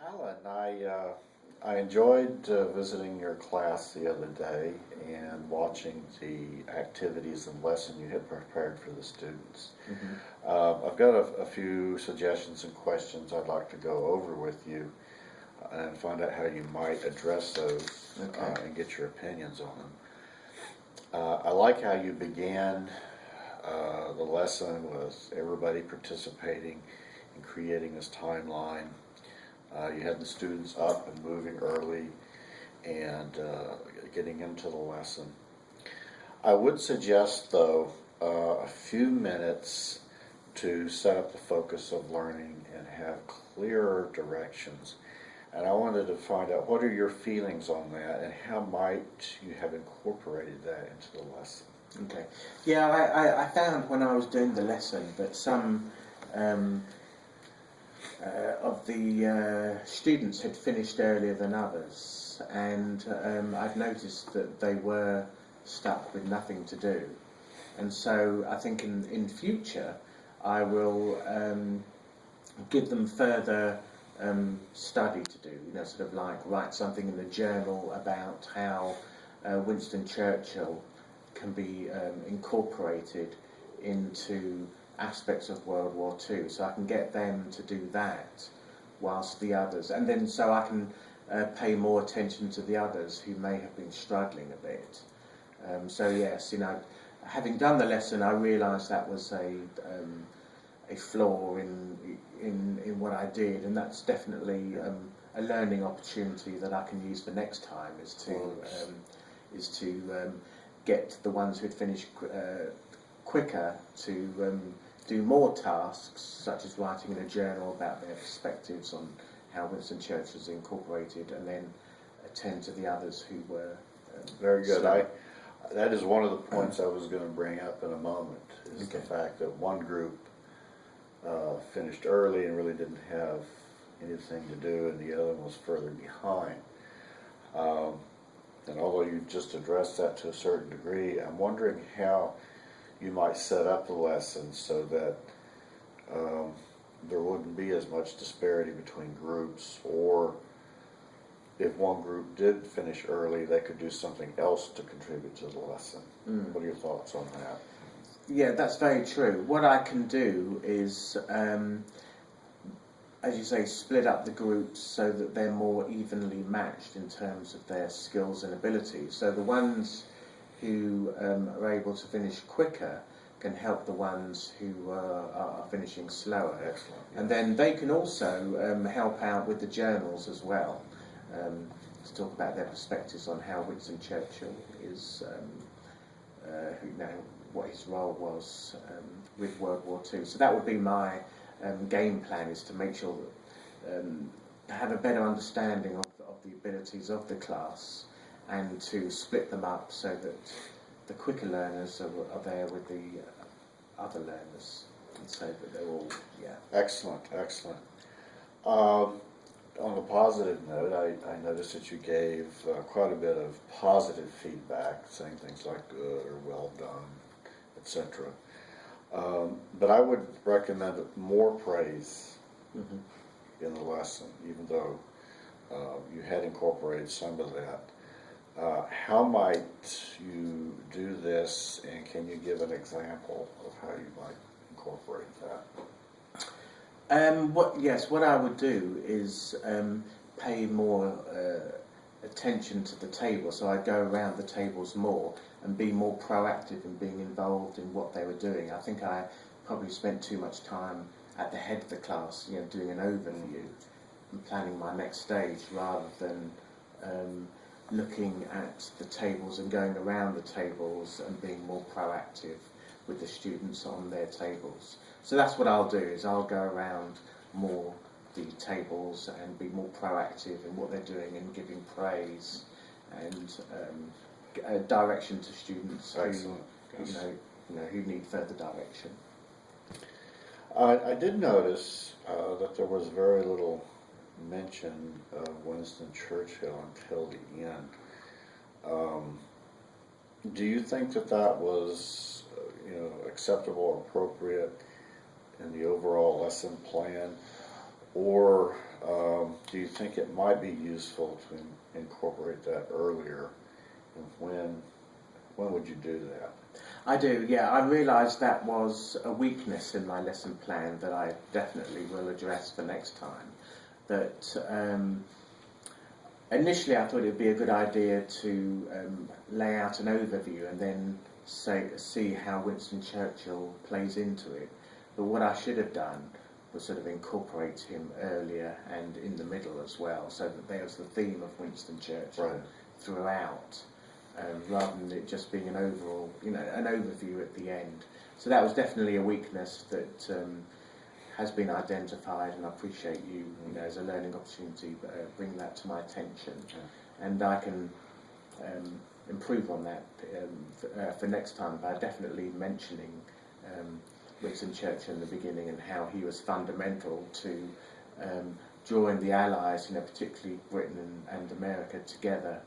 Alan, I enjoyed visiting your class the other day and watching the activities and lesson you had prepared for the students. I've got a few suggestions and questions I'd like to go over with you and find out how you might address those and get your opinions on them. I like how you began the lesson with everybody participating and creating this timeline. You had the students up and moving early and getting into the lesson. I would suggest, though, a few minutes to set up the focus of learning and have clearer directions. And I wanted to find out, what are your feelings on that and how might you have incorporated that into the lesson? Okay. Yeah, I found when I was doing the lesson that some of the students had finished earlier than others, and I'd noticed that they were stuck with nothing to do. And so I think in future I will give them further study to do, sort of like write something in the journal about how Winston Churchill can be incorporated into aspects of World War II, so I can get them to do that whilst the others, and then so I can pay more attention to the others who may have been struggling a bit. So yes, having done the lesson, I realised that was a flaw in what I did, and that's definitely a learning opportunity that I can use for next time. Is to get the ones who'd finished quicker to do more tasks, such as writing in a journal about their perspectives on how Winston Churchill was incorporated, and then attend to the others who were very good. That is one of the points I was going to bring up in a moment, is the fact that one group finished early and really didn't have anything to do, and the other one was further behind. And although you just addressed that to a certain degree, I'm wondering how you might set up the lesson so that there wouldn't be as much disparity between groups, or if one group did finish early, they could do something else to contribute to the lesson. What are your thoughts on that? Yeah, that's very true. What I can do is, as you say, split up the groups so that they're more evenly matched in terms of their skills and abilities. So the ones who are able to finish quicker can help the ones who are finishing slower. Excellent. Yes. And then they can also help out with the journals as well, to talk about their perspectives on how Winston Churchill is, what his role was with World War II. So that would be my game plan, is to make sure that to have a better understanding of the abilities of the class, and to split them up so that the quicker learners are there with the other learners, and so that they're all, Excellent. On a positive note, I noticed that you gave quite a bit of positive feedback, saying things like good or well done, etc. But I would recommend more praise in the lesson, even though you had incorporated some of that. How might you do this, and can you give an example of how you might incorporate that? What I would do is pay more attention to the table, so I'd go around the tables more and be more proactive in being involved in what they were doing. I think I probably spent too much time at the head of the class, doing an overview and planning my next stage, rather than looking at the tables and going around the tables and being more proactive with the students on their tables. So that's what I'll do, is I'll go around more the tables and be more proactive in what they're doing, and giving praise and direction to students who need further direction. I did notice that there was very little mention of Winston Churchill until the end. Do you think that was acceptable or appropriate in the overall lesson plan, or do you think it might be useful to incorporate that earlier? And when would you do that? I do, yeah. I realised that was a weakness in my lesson plan that I definitely will address for next time. That initially I thought it would be a good idea to lay out an overview and then see how Winston Churchill plays into it. But what I should have done was sort of incorporate him earlier and in the middle as well, so that there's the theme of Winston Churchill Right. throughout. Rather than it just being an overall, an overview at the end. So that was definitely a weakness that has been identified, and I appreciate you, as a learning opportunity, bring that to my attention, and I can improve on that for next time by definitely mentioning Winston Churchill in the beginning and how he was fundamental to drawing the Allies, particularly Britain and America, together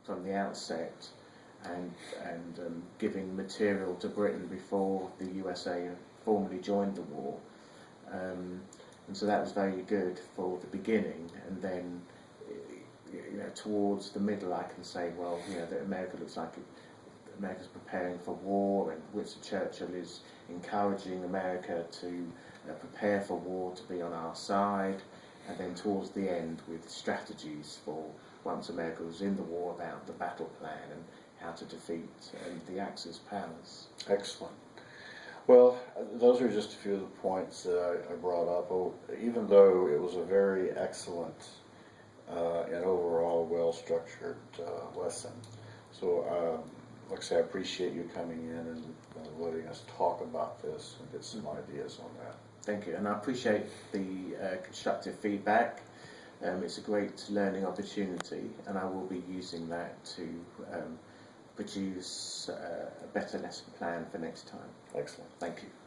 from the outset, and giving material to Britain before the USA formally joined the war, and so that was very good for the beginning. And then, towards the middle, I can say, well, that America looks like America's preparing for war, and Winston Churchill is encouraging America to prepare for war, to be on our side, and then towards the end with strategies for once America was in the war, about the battle plan and how to defeat the Axis powers. Excellent. Well, those are just a few of the points that I brought up. Even though it was a very excellent and overall well-structured lesson. So, like I say, I appreciate you coming in and letting us talk about this and get some ideas on that. Thank you, and I appreciate the constructive feedback. It's a great learning opportunity, and I will be using that to produce a better lesson plan for next time. Excellent. Thank you.